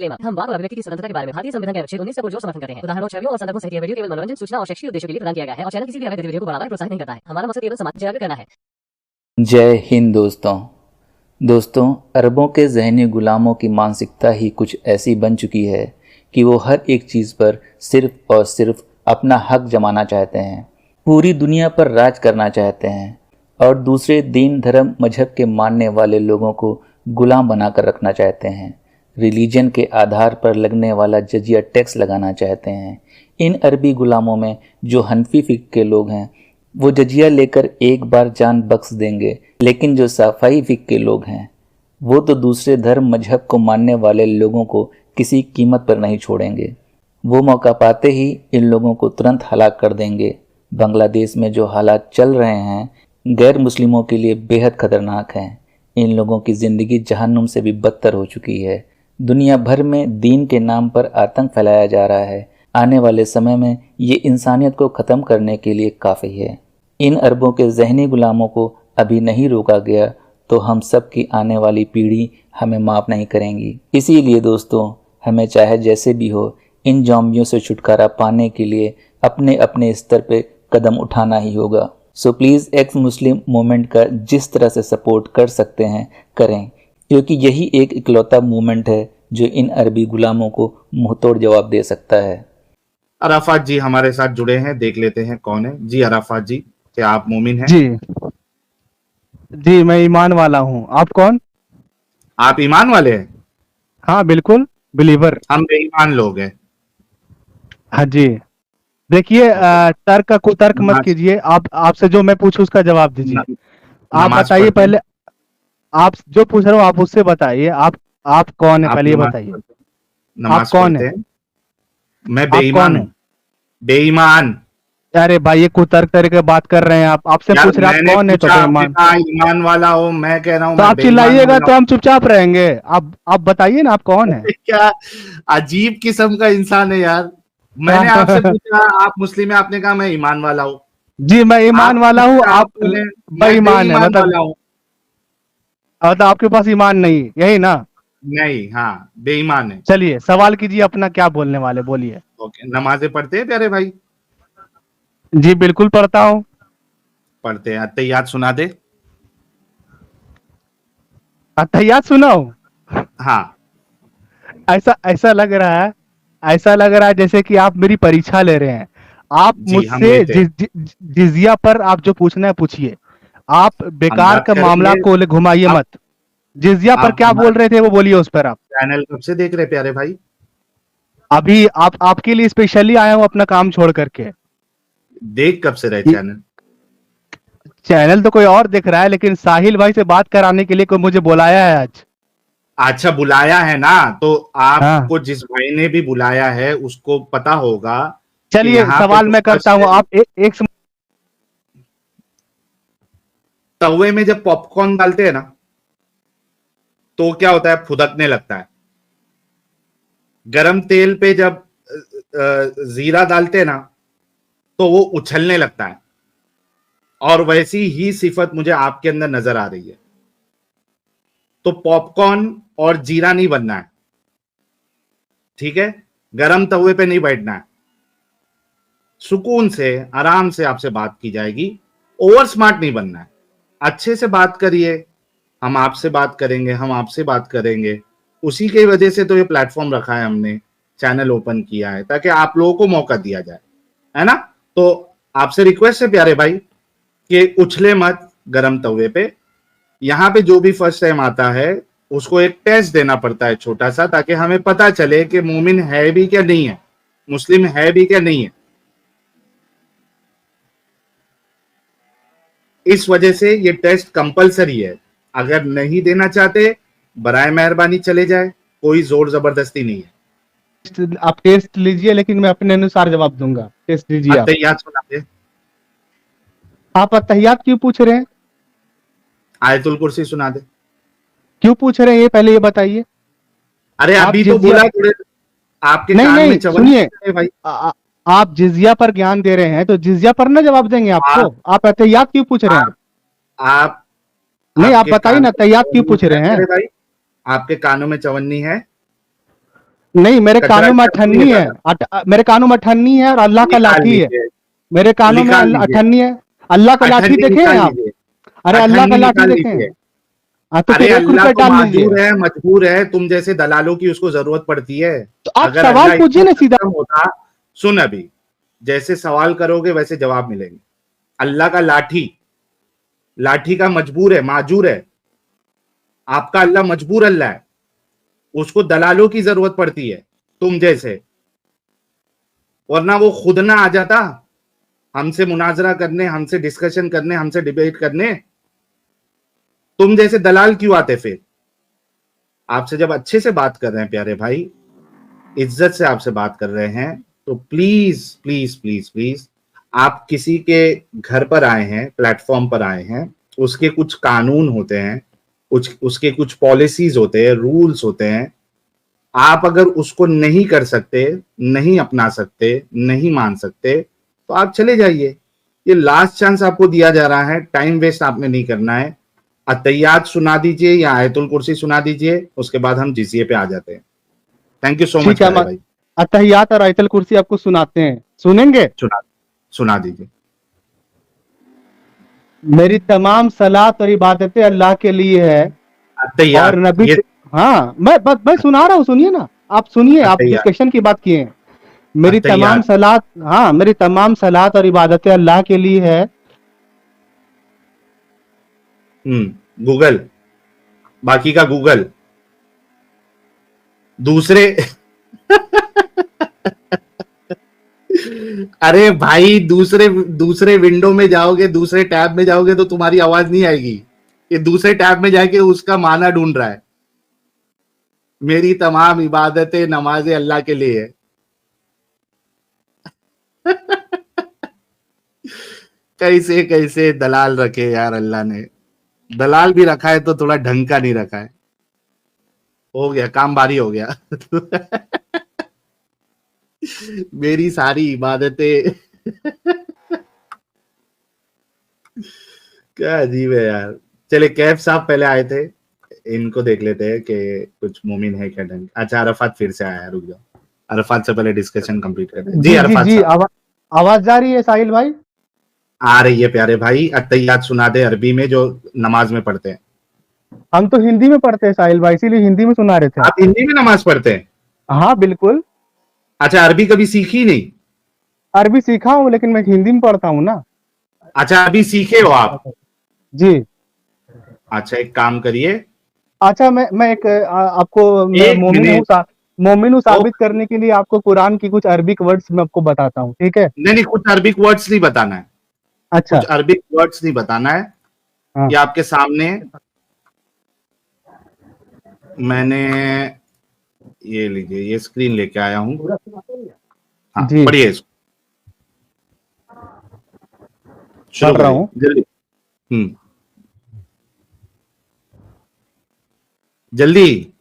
Disclaimer. हम वाक और अभिव्यक्ति की स्वतंत्रता के बारे में भारतीय संविधान के अनुच्छेद 19 का पुरजोर समर्थन करते हैं। उदाहरणों, छवियों और संदर्भों सहित यह वीडियो केवल मनोरंजन, सूचना और शैक्षिक उद्देश्यों के लिए प्रदान किया गया है और चैनल किसी भी अवैध गतिविधियों को बढ़ावा या प्रोत्साहित नहीं करता है। हमारा मकसद केवल समाज जागरूक करना है। जय हिंद दोस्तों, अरबों के जहनी गुलामों की मानसिकता ही कुछ ऐसी बन चुकी है कि वो हर एक चीज़ पर सिर्फ और सिर्फ अपना हक जमाना चाहते हैं, पूरी दुनिया पर राज करना चाहते हैं और दूसरे दीन धर्म मजहब के मानने वाले लोगों को गुलाम बनाकर रखना चाहते हैं। रिलीजन के आधार पर लगने वाला जजिया टैक्स लगाना चाहते हैं। इन अरबी गुलामों में जो हनफी फिक के लोग हैं वो जजिया लेकर एक बार जान बख्श देंगे, लेकिन जो साफाई फिक के लोग हैं वो तो दूसरे धर्म मजहब को मानने वाले लोगों को किसी कीमत पर नहीं छोड़ेंगे। वो मौका पाते ही इन लोगों को तुरंत हलाक कर देंगे। बांग्लादेश में जो हालात चल रहे हैं गैर मुस्लिमों के लिए बेहद खतरनाक हैं। इन लोगों की ज़िंदगी जहन्नुम से भी बदतर हो चुकी है। दुनिया भर में दीन के नाम पर आतंक फैलाया जा रहा है। आने वाले समय में ये इंसानियत को ख़त्म करने के लिए काफ़ी है। इन अरबों के जहनी गुलामों को अभी नहीं रोका गया तो हम सब की आने वाली पीढ़ी हमें माफ़ नहीं करेंगी। इसीलिए दोस्तों, हमें चाहे जैसे भी हो इन ज़ॉम्बियों से छुटकारा पाने के लिए अपने अपने स्तर पे कदम उठाना ही होगा। So please x Muslim movement का जिस तरह से सपोर्ट कर सकते हैं करें, क्योंकि यही एक इकलौता मूवमेंट है जो इन अरबी गुलामों को मुंहतोड़ जवाब दे सकता है। अराफात जी हमारे साथ जुड़े हैं, देख लेते हैं कौन है। जी अराफात जी, क्या आप मोमिन हैं? जी मैं ईमान वाला हूँ। आप कौन? आप ईमान वाले हैं? हाँ बिल्कुल, बिलीवर। हम बेईमान लोग हैं। हाँ जी, देखिए तर्क का कुतर्क मत कीजिए। आप आपसे जो मैं पूछूं उसका जवाब दीजिए। आप बताइए पहले, आप जो पूछ रहे हो आप उससे बताइए। आप कौन है पहले ये बताइए। आप कौन है? मैं बेईमान हूँ। बेईमान। अरे भाई ये कुतर्क तरीके बात कर रहे हैं आप। आपसे पूछ रहे आप कौन है तो बेईमान। ईमान वाला हो, मैं कह रहा हूँ। तो आप चिल्लाइएगा तो हम चुपचाप रहेंगे। आप बताइए ना आप कौन है। क्या अजीब किस्म का इंसान है यार। मैंने आपसे पूछा आप मुस्लिम है, आपने कहा मैं ईमान वाला हूँ। जी मैं ईमान वाला हूँ, आप बेईमान है मतलब आपके पास ईमान नहीं, यही ना? नहीं, हाँ बेईमान है। चलिए सवाल कीजिए अपना, क्या बोलने वाले बोलिए। ओके, नमाजें पढ़ते हैं प्यारे भाई? जी बिल्कुल पढ़ता हूँ। पढ़ते हैं। अत्तहियात सुना दे। अत्तहियात सुनाओ? हाँ। ऐसा लग रहा है जैसे कि आप मेरी परीक्षा ले रहे हैं। आप मुझसे जिजिया पर आप जो पूछना है पूछिए। आप बेकार का मामला को घुमाइए मत। जिजिया पर क्या बोल रहे थे वो बोलिए उस पर। आप चैनल कब से देख रहे प्यारे भाई? अभी आपके लिए स्पेशली आया हूँ अपना काम छोड़ करके। देख कब से रहे चैनल? चैनल तो कोई और देख रहा है, लेकिन साहिल भाई से बात कराने के लिए कोई मुझे बुलाया है आज। अच्छा बुलाया है ना, तो आपको जिस भाई ने भी बुलाया है उसको पता होगा। चलिए सवाल मैं करता हूँ। आप एक तवे में जब पॉपकॉर्न डालते हैं ना तो क्या होता है? फुदकने लगता है। गरम तेल पे जब जीरा डालते हैं ना तो वो उछलने लगता है। और वैसी ही सिफत मुझे आपके अंदर नजर आ रही है। तो पॉपकॉर्न और जीरा नहीं बनना है, ठीक है? गरम तवे पे नहीं बैठना है। सुकून से आराम से आपसे बात की जाएगी। ओवर स्मार्ट नहीं बनना है। अच्छे से बात करिए। हम आपसे बात करेंगे, हम आपसे बात करेंगे। उसी की वजह से तो ये प्लेटफॉर्म रखा है हमने, चैनल ओपन किया है ताकि आप लोगों को मौका दिया जाए, है ना? तो आपसे रिक्वेस्ट है प्यारे भाई कि उछले मत गरम तवे पे। यहाँ पे जो भी फर्स्ट टाइम आता है उसको एक टेस्ट देना पड़ता है छोटा सा, ताकि हमें पता चले कि मोमिन है भी क्या नहीं है, मुस्लिम है भी क्या नहीं है। इस वजह से ये टेस्ट कंपलसरी है। अगर नहीं देना चाहते बराए मेहरबानी चले जाए, कोई जोर जबरदस्ती नहीं है। आप टेस्ट लीजिए, लेकिन मैं अपने अनुसार जवाब दूंगा। टेस्ट लीजिए। अत्तहियात सुना दे। आप अत्तहियात क्यों पूछ रहे हैं? आयतुल कुर्सी सुना दे। क्यों पूछ रहे हैं ये पहले ये बताइए। अरे अभी तो बोला आपके कान में सुनिए भाई, आप जिजिया पर ज्ञान दे रहे हैं तो जिजिया पर ना जवाब देंगे आपको। आप अत्तहियात क्यों पूछ रहे हैं? आप नहीं, आप बताइए ना अत्तहियात क्यों पूछ रहे हैं? भाई आपके कानों में चवन्नी है? नहीं, मेरे कचरा कानों में क्या अठन्नी है, निकाला? मेरे कानों में अठन्नी है और अल्लाह का निकाल लाठी है। लीजिए, मेरे कानों में निकाल लीजिए, अठन्नी है, अल्लाह का लाठी अठन्नी देखे हैं निकाल आप? लीजिए, अरे अल्लाह का अठन्नी लाठी निकाल देखे हैं? लीजिए। हाँ, तो अरे फिर 1 अल्लाह रुपया तो डाल लीजिए। माजूर है, मजबूर है, तुम जैसे दलालों की उसको जरूरत पड़ती है। तो आप अगर सवाल अल्लाह पूछिए इतना ना सीधा। सक्षम होता, सुन अभी, जैसे सवाल करोगे वैसे जवाब मिलेंगे। अल्लाह का लाठी, लाठी का मजबूर है, माजूर है। आपका अल्लाह मजबूर अल्लाह है, उसको दलालों की जरूरत पड़ती है तुम जैसे, वरना वो खुद ना आ जाता हमसे मुनाजरा करने, हमसे डिस्कशन करने, हमसे डिबेट करने। तुम जैसे दलाल क्यों आते फिर? आपसे जब अच्छे से बात कर रहे हैं प्यारे भाई, इज्जत से आपसे बात कर रहे हैं, तो प्लीज प्लीज प्लीज प्लीज, आप किसी के घर पर आए हैं, प्लेटफॉर्म पर आए हैं, उसके कुछ कानून होते हैं, उसके कुछ पॉलिसीज होते हैं, रूल्स होते हैं। आप अगर उसको नहीं कर सकते, नहीं अपना सकते, नहीं मान सकते, तो आप चले जाइए। ये लास्ट चांस आपको दिया जा रहा है, टाइम वेस्ट आपने नहीं करना है। अतैयात सुना दीजिए या आयतुल कुर्सी सुना दीजिए, उसके बाद हम जिजिये पे आ जाते हैं। थैंक यू सो मच ठीक है, प्यारे हम भाई। अतहियात और आयतल कुर्सी आपको सुनाते हैं, सुनेंगे? सुना सुना दीजिए। मेरी तमाम सलात और इबादतें अल्लाह के लिए है और अतैयात, नबी। ये हाँ, मैं सुना रहा हूँ, सुनिए ना, आप सुनिए, आप अतैयात, डिस्कशन की बात किए हैं। मेरी तमाम अतैयात। सलात, हाँ, मेरी तमाम सलात और इबादतें अल्लाह के लिए है। गूगल, बाकी का गूगल दूसरे अरे भाई, दूसरे दूसरे विंडो में जाओगे, दूसरे टैब में जाओगे तो तुम्हारी आवाज नहीं आएगी। ये दूसरे टैब में जाके उसका माना ढूंढ रहा है। मेरी तमाम इबादतें, नमाजें अल्लाह के लिए है। कैसे कैसे दलाल रखे यार अल्लाह ने। दलाल भी रखा है तो थोड़ा ढंग का नहीं रखा है। हो गया काम, बारी हो गया। मेरी सारी इबादतें। क्या अजीब है यार। चले, कैफ साहब पहले आए थे, इनको देख लेते हैं कि कुछ मोमिन है क्या ढंग। अच्छा, अरफात फिर से आया, रुक जाओ, अरफात से पहले डिस्कशन कंप्लीट करते हैं। जी जी जी अरफात जी, साहब, आवाज जा रही है साहिल भाई? आ रही है प्यारे भाई। अत्तहियात सुना दे अरबी में, जो नमाज में पढ़ते हैं। हम तो हिंदी में पढ़ते हैं साहिल भाई, इसीलिए हिंदी में सुना रहे थे आप आपको। हिंदी में नमाज पढ़ते हैं? हाँ बिल्कुल। अच्छा, अरबी कभी सीखी नहीं? अरबी सीखा हूँ लेकिन मैं हिंदी में पढ़ता हूँ ना। अच्छा, अभी सीखे हो आप? जी। अच्छा, एक काम करिए। अच्छा, मैं एक आपको, मैं एक मोमिन हूँ, मिनट। मोमिन हूँ ओ, साबित करने के लिए आपको कुरान की कुछ अरबिक वर्ड्स मैं आपको बताता हूँ, ठीक है? नहीं नहीं, कुछ अरबिक वर्ड्स नहीं बताना है, अच्छा। कुछ अरबिक वर्ड्स नहीं बताना है। हाँ ये आपके सामने मैंने, ये लीजिए, ये स्क्रीन लेके आया हूं। हाँ, जी, पढ़िए इसको, शुरू पढ़ रहा करिए हूँ। जल्दी। जल्दी।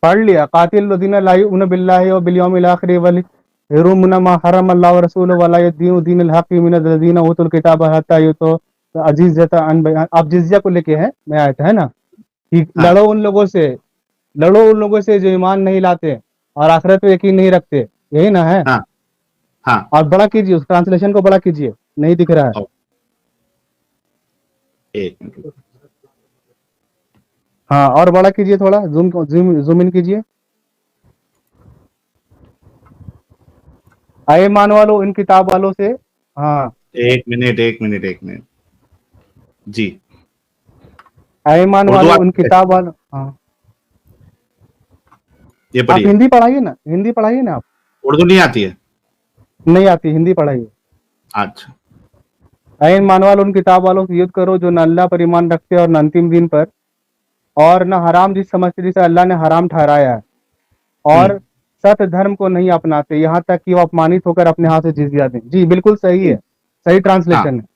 पढ़ लिया। कातिल लदीना ला युमिनूना बिल्लाहि व बिल यौमिल आखिर वल यहरुमुना मा हरम अल्लाह व रसूलुहु व ला यदीनु दीनल हक़ मिनल लदीना उतुल किताब हत्ता युतो अजीज़ता अन बयान। आप जिज़्या को लेके हैं, मैं आया था, है ना, कि हाँ लड़ो उन लोगों से जो ईमान नहीं लाते और आखिरत पे यकीन नहीं रखते, यही ना है? हाँ हाँ। और बड़ा कीजिए, उस ट्रांसलेशन को बड़ा कीजिए, नहीं दिख रहा है। आओ, एक मिनट। हाँ, और बड़ा कीजिए, थोड़ा जूम इन कीजिए। आए मान वालों, इन किताब वालों से। हाँ, एक मिनट एक मिनट एक मिनट। जी, आए मान उर्दू वालों, उन आती है? किताब वालों। हाँ, ये आप पढ़िए। हिंदी पढ़ाइए ना, हिंदी पढ़ाइए ना आप। उर्दू नहीं आती है? नहीं आती, हिंदी पढ़ाइए। अच्छा। आए मान वालों, उन किताब वालों से युद्ध करो जो न अल्लाह पर ईमान रखते और न अंतिम दिन पर, और न हराम जिस समझते जिसे अल्लाह ने हराम ठहराया है, और सत्य धर्म को नहीं अपनाते, यहाँ तक कि वो अपमानित होकर अपने हाथ से जिजिया दें। जी बिल्कुल सही है, सही हाँ, ट्रांसलेशन है।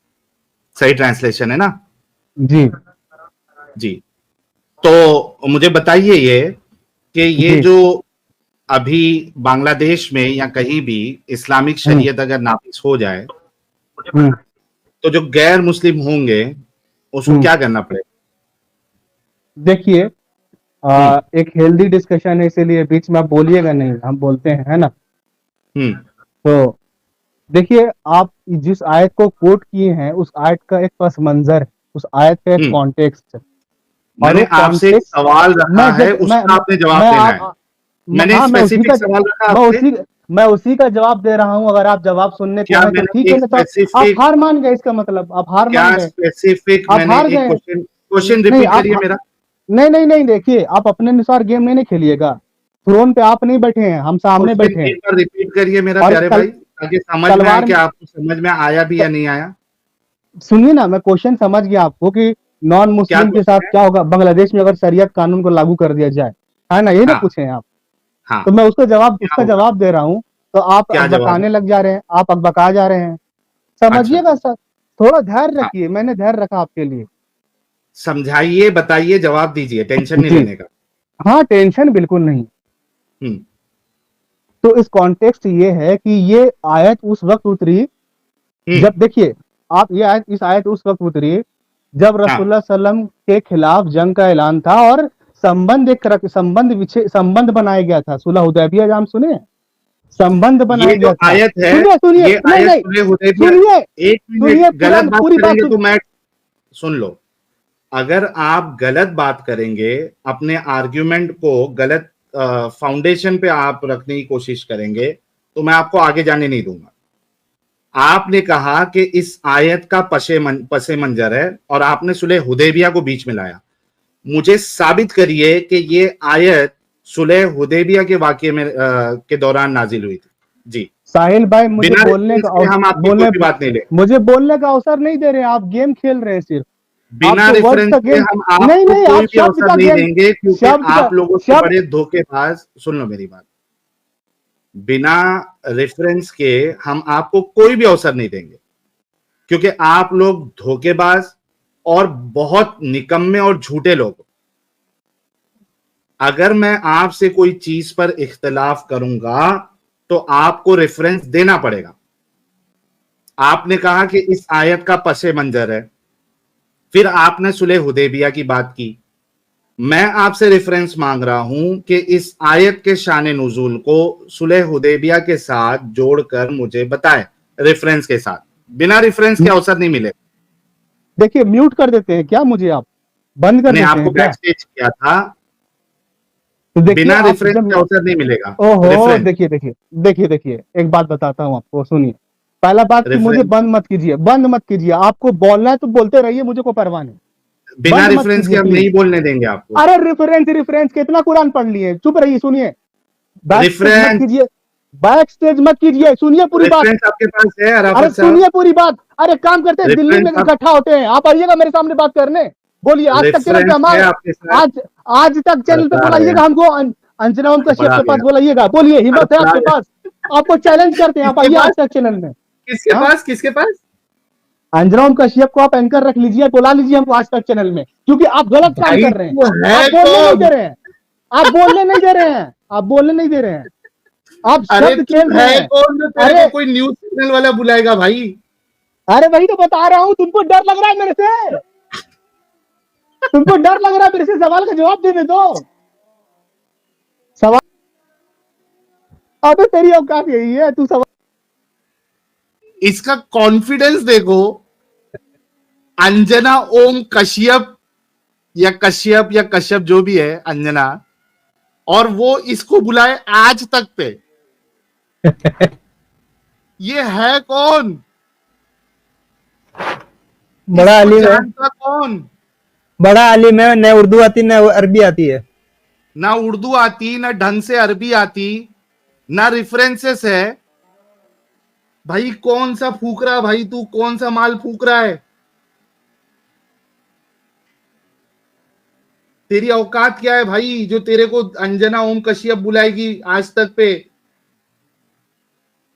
सही ट्रांसलेशन है ना? जी जी। तो मुझे बताइए ये, कि ये जी। जो अभी बांग्लादेश में या कहीं भी इस्लामिक शरीयत अगर नाफिज हो जाए, हम्म तो जो गैर मुस्लिम होंगे उसको हम्म। क्या करना पड़ेगा? देखिए, एक हेल्दी डिस्कशन है, इसीलिए बीच में आप बोलिएगा नहीं, हम बोलते हैं, है ना। तो देखिए, आप जिस आयत को कोट किए हैं उस आयत का एक पस मंजर है, उस आयत का एक कॉन्टेक्स्ट है। मैंने आपसे एक सवाल रखा है, उसका आपने जवाब देना है। मैंने स्पेसिफिक सवाल रखा आपसे, मैं उसी का जवाब दे रहा हूं। अगर आप जवाब सुनने को हैं तो ठीक है, तो आप हार मान गए, इसका मतलब आप हार मान गए। स्पेसिफिक आप हार गए। क्वेश्चन रिपीट करिए मेरा। नहीं, देखिए, आप अपने अनुसार गेम नहीं खेलिएगा। थ्रोन पे आप नहीं बैठे हैं, हम सामने बैठे हैं। रिपीट करिए मेरा प्यारे भाई, ताकि समझ में आए कि आपको समझ में आया भी या नहीं आया। सुनिए ना, मैं क्वेश्चन समझ गया आपको कि नॉन मुस्लिम के साथ क्या होगा बांग्लादेश में अगर शरीयत कानून को लागू कर दिया जाए, है ना, यही ना पूछे हैं आप। हाँ। तो मैं उसका जवाब दे रहा हूँ, तो आप अकबकाने लग जा रहे हैं, आप अकबका जा रहे हैं। समझिएगा सर, थोड़ा धैर्य रखिए। मैंने धैर्य रखा आपके लिए। समझाइए, बताइए, जवाब दीजिए, टेंशन नहीं लेने का। हाँ, टेंशन बिल्कुल नहीं। तो इस कॉन्टेक्स्ट ये है कि ये आयत उस वक्त उतरी जब, देखिए आप, ये आयत, इस आयत उस वक्त उतरी जब रसूलुल्लाह सल्लम के खिलाफ जंग का ऐलान था और संबंध बनाया गया था। सुलह हुदैबिया जाम सुने, संबंध बनाया गया था। आयत है, सुनिए, गलत बात करेंगे तो मैं सुन लो। अगर आप गलत बात करेंगे, अपने आर्ग्यूमेंट को गलत फाउंडेशन पे आप रखने की कोशिश करेंगे, तो मैं आपको आगे जाने नहीं दूंगा। आपने कहा कि इस आयत का पसे मंजर है और आपने सुलह हुदैबिया को बीच में लाया। मुझे साबित करिए कि ये आयत सुलह हुदैबिया के वाकये में के दौरान नाजिल हुई थी। जी साहिल भाई, मुझे बोलने का हम आपकी कोई बात नहीं ले, मुझे बोलने का अवसर नहीं दे रहे, आप गेम खेल रहे हैं सिर्फ। बिना रेफरेंस के हम आपको कोई भी अवसर नहीं देंगे, क्योंकि आप लोगों से बड़े धोखेबाज। सुन लो मेरी बात, बिना रेफरेंस के हम आपको कोई भी अवसर नहीं देंगे, क्योंकि आप लोग धोखेबाज और बहुत निकम्मे और झूठे लोग। अगर मैं आपसे कोई चीज पर इख्तिलाफ करूंगा तो आपको रेफरेंस देना पड़ेगा। आपने कहा कि इस आयत का पसे मंजर है, फिर आपने सुलह हुदैबिया की बात की। मैं आपसे रेफरेंस मांग रहा हूं कि इस आयत के शान नुज़ूल को सुलह हुदैबिया के साथ जोड़कर मुझे बताएं, रेफरेंस के साथ। बिना रेफरेंस के अवसर नहीं मिले। देखिए, म्यूट कर देते हैं क्या मुझे, आप बंद कर देते हैं। आपको बैक स्टेज किया था, तो बिना रेफरेंस के अवसर नहीं मिलेगा। ओहो, देखिए, एक बात बताता हूं आपको, सुनिए। पहला बात कि मुझे बंद मत कीजिए। आपको बोलना है तो बोलते रहिए, मुझे कोई परवाह नहीं। बिना रेफरेंस के हम नहीं बोलने देंगे आपको। अरे रेफरेंस कितना कुरान पढ़ लिए, चुप रहिए, सुनिए। बैक स्टेज मत कीजिए, सुनिए पूरी बात। आपके पास है? अरे सुनिए पूरी बात। अरे काम करते हैं, दिल्ली में इकट्ठा होते हैं, आप आइएगा मेरे सामने बात करने। बोलिए, आज तक चैनल पे हमारे आज तक चैनल पे बुलाइएगा हमको, अंजना ओम कश्यप के पास बुलाइएगा। बोलिए, हिम्मत है आपके पास? आपको चैलेंज करते हैं, आप आइए आज तक चैनल में। किसके पास? अंजना ओम कश्यप को आप एंकर रख लीजिए, बुला लीजिए हमको आज तक चैनल में, क्योंकि आप गलत काम कर रहे हैं। आप बोलने नहीं दे रहे हैं, आप बोलने नहीं दे रहे हैं। आप शब्द खेल रहे हैं। अरे कोई न्यूज चैनल वाला बुलाएगा भाई? अरे वही तो बता रहा हूँ, तुमको डर लग रहा है मेरे से, तुमको डर लग रहा है मेरे से। सवाल का जवाब देने दो। सवाल, अबे तेरी औकात यही है, तू सवाल। इसका कॉन्फिडेंस देखो। अंजना ओम कश्यप या कश्यप जो भी है, अंजना, और वो इसको बुलाए आज तक पे। ये है कौन? बड़ा आलिम है। कौन? बड़ा आलिम है, न उर्दू आती न अरबी आती है। ना उर्दू आती, ना ढंग से अरबी आती, ना रेफरेंसेस है। भाई कौन सा फूक रहा भाई, तू कौन सा माल फूक रहा है? तेरी औकात क्या है भाई, जो तेरे को अंजना ओम कश्यप बुलाएगी आज तक पे?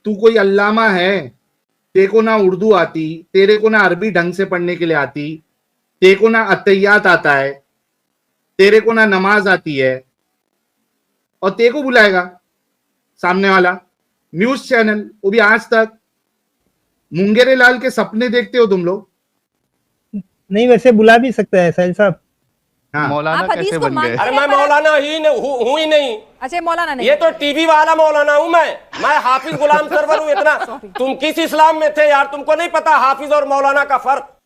तू कोई अल्लामा है? तेरे को ना उर्दू आती, तेरे को ना अरबी ढंग से पढ़ने के लिए आती, तेरे को ना अत्तहियात आता है, तेरे को ना नमाज आती है, और तेरे को बुलाएगा सामने वाला न्यूज चैनल, वो भी आज तक? मुंगेरे लाल के सपने देखते हो तुम लोग? नहीं, वैसे बुला भी सकता है साहिल साहब। हाँ मौलाना आप हदीस कैसे को बन गए? मानते अरे हैं मैं पर- मौलाना ही हूँ ही नहीं। अच्छा मौलाना नहीं ये तो टीवी वाला मौलाना हूँ मैं हाफिज गुलाम सरवर हूँ इतना। तुम किस इस्लाम में थे यार, तुमको नहीं पता हाफिज और मौलाना का फर्क?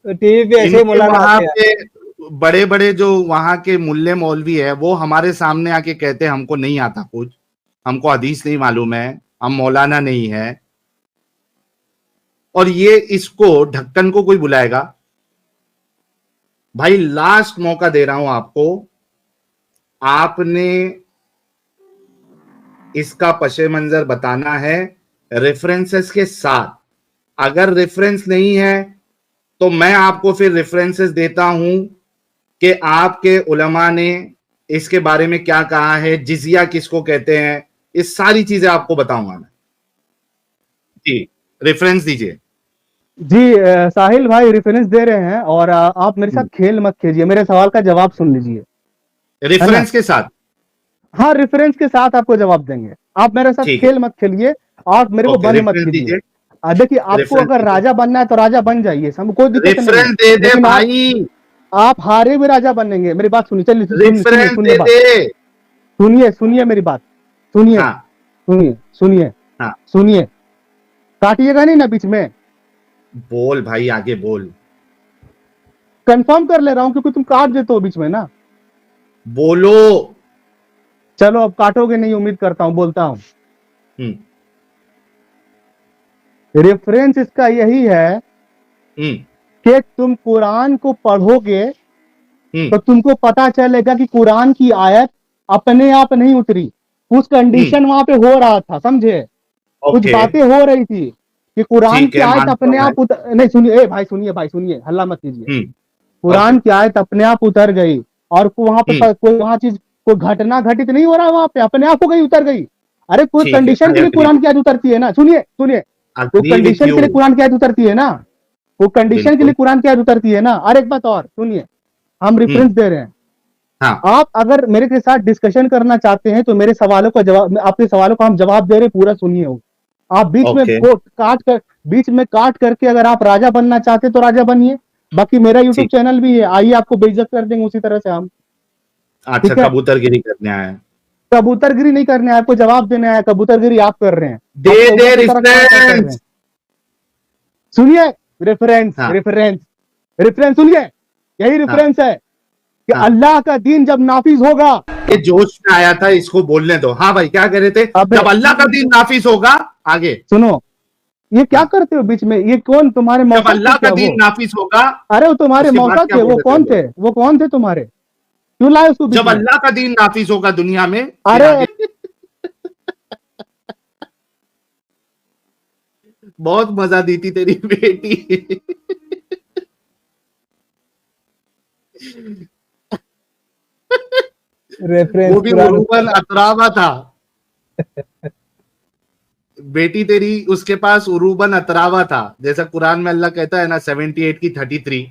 तो टीवी पे ऐसे ही मौलाना वहां आते हैं। पे बड़े बड़े जो वहां के मुल्ले मौलवी है वो हमारे सामने आके कहते हैं हमको नहीं आता कुछ, हमको हदीस नहीं मालूम है, हम मौलाना नहीं है। और ये इसको ढक्कन को कोई बुलाएगा? भाई लास्ट मौका दे रहा हूं आपको, आपने इसका पशे मंजर बताना है रेफरेंसेस के साथ। अगर रेफरेंस नहीं है तो मैं आपको फिर रेफरेंसेस देता हूं कि आपके उलमा ने इसके बारे में क्या कहा है, जिजिया किसको कहते हैं, इस सारी चीजें आपको बताऊंगा मैं। जी रेफरेंस दीजिए। जी साहिल भाई रेफरेंस दे रहे हैं और आप मेरे साथ खेल मत कीजिए, मेरे सवाल का जवाब सुन लीजिए। रेफरेंस के साथ? हाँ रेफरेंस के साथ आपको जवाब देंगे, आप मेरे साथ ठीक है। खेल मत खेलिए, आप मेरे को ओके, बंद मत रेफरेंस कीजिए। दीजिए। देखिए आपको रेफरेंस अगर दीजिए। राजा बनना है तो राजा बन जाइए, सब कोई दिक्कत नहीं रेफरेंस है। दे दे लेकिन भाई, आप हारे भी राजा बनेंगे। मेरी बात सुनिए, चलिए रेफरेंस सुनिए दे बात, दे। सुनिए मेरी बात, सुनिए हाँ सुनिए हाँ सुनिए, काटिएगा नहीं ना बीच में, बोल भाई, आगे बोल। कंफर्म कर ले रहा हूं क्योंकि तुम काट देते हो बीच में ना। बोलो। चलो अब काटोगे नहीं, उम्मीद करता हूं, बोलता हूं। हम्म रेफरेंस इसका यही है हम्म कि तुम कुरान को पढ़ोगे हम्म तो तुमको पता चलेगा कि कुरान की आयत अपने आप नहीं उतरी, कुछ कंडीशन वहां पे हो रहा था, समझे? कुछ ओके बातें हो रही थी कि कुरान ठीक की है, आयत मानता अपने हूं आप नहीं सुनिए, भाई सुनिए, हल्ला मत कीजिए। हम्म कुरान की आयत अपने आप उतर गई और वहां पे कोई वहां चीज, कोई घटना घटित नहीं हो रहा, वहां पे अपने आप हो गई, उतर गई। अरे कोई ठीक है, कंडीशन के I लिए agree। कुरान की आयत उतरती है ना, सुनिए वो Agree with कंडीशन के लिए you। कुरान की आयत उतरती है ना, वो कंडीशन के बिल्कुल। लिए कुरान की आयत उतरती है ना। और एक बात और सुनिए, हम रेफरेंस दे रहे हैं, हाँ आप अगर मेरे के साथ डिस्कशन करना चाहते हैं तो मेरे सवालों का जवाब, आपके सवालों का हम जवाब दे रहे, पूरा सुनिए हो। आप बीच में ओके बीच में काट करके अगर आप राजा बनना चाहते तो राजा बनिए, बाकी मेरा यूट्यूब ठीक। चैनल भी है, आइए आपको बेइज्जत कर देंगे उसी तरह से हम। अच्छा, ठीक है, कबूतरगिरी करने आया है। कबूतरगिरी नहीं करने आया, आपको जवाब देने आया, कबूतरगिरी आप कर रहे हैं। दे आप दे कौवा की तरह क्या कर रहे हैं? रेफरेंस। सुनिए रेफरेंस हाँ रेफरेंस सुनिए, यही रेफरेंस है कि हाँ। अल्लाह का दीन जब नाफिज होगा। ये जोश में आया था, इसको बोलने दो। हाँ भाई, क्या कह रहे थे? अबे- जब अल्लाह का दीन नाफिज होगा। आगे। सुनो, ये क्या करते हो बीच में, ये कौन तुम्हारे जब मौका अल्लाह थे का क्या दीन वो? नाफिज होगा। अरे वो तुम्हारे उसके बाद मौका क्या थे, बोल वो रहे कौन थे थे, वो कौन थे तुम्हारे, क्यों लाए उसको बीच जब में? अल्लाह का दीन नाफिज होगा दुनिया में, फिर अरे आगे। बहुत मजा दी थी तेरी बेटी। रेफरेंस वो भी कुरान उरूबन अतरावा था। बेटी तेरी, उसके पास उरूबन अतरावा था, जैसा कुरान में अल्लाह कहता है ना 78 की 33।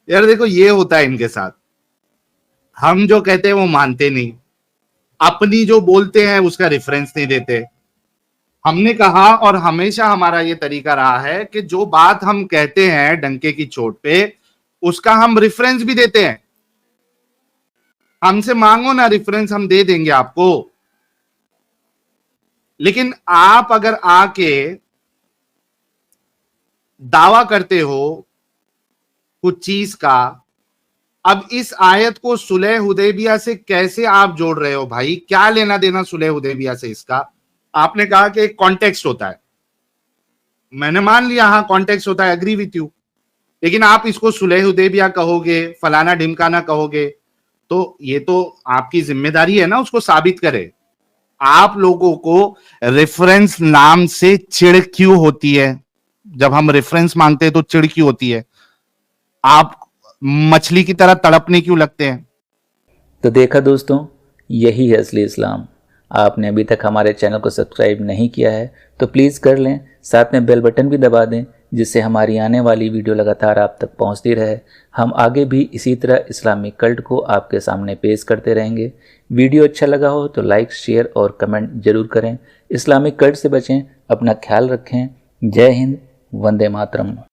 यार देखो, ये होता है इनके साथ, हम जो कहते हैं वो मानते नहीं, अपनी जो बोलते हैं उसका रेफरेंस नहीं देते। हमने कहा और हमेशा हमारा ये तरीका रहा है कि जो बात हम कहते हैं डंके की चोट पे, उसका हम रेफरेंस भी देते हैं। हमसे मांगो ना रेफरेंस, हम दे देंगे आपको। लेकिन आप अगर आके दावा करते हो कुछ चीज का, अब इस आयत को सुलह हुदैबिया से कैसे आप जोड़ रहे हो भाई? क्या लेना देना सुलह हुदैबिया से इसका? आपने कहा कि एक कॉन्टेक्स्ट होता है, मैंने मान लिया हाँ कॉन्टेक्स्ट होता है, एग्री विथ यू। लेकिन आप इसको सुलह हुदैबिया कहोगे, फलाना ढिमकाना कहोगे, तो ये तो आपकी जिम्मेदारी है ना उसको साबित करे। आप लोगों को रेफरेंस नाम से चिढ़ क्यों होती है? जब हम रेफरेंस मांगते हैं तो चिढ़ क्यों होती है? आप मछली की तरह तड़पने क्यों लगते हैं? तो देखा दोस्तों, यही है असली इस्लाम। आपने अभी तक हमारे चैनल को सब्सक्राइब नहीं किया है तो प्लीज़ कर लें, साथ में बेल बटन भी दबा दें, जिससे हमारी आने वाली वीडियो लगातार आप तक पहुंचती रहे। हम आगे भी इसी तरह इस्लामिक कल्ट को आपके सामने पेश करते रहेंगे। वीडियो अच्छा लगा हो तो लाइक, शेयर और कमेंट जरूर करें। इस्लामिक कल्ट से बचें, अपना ख्याल रखें। जय हिंद, वंदे मातरम।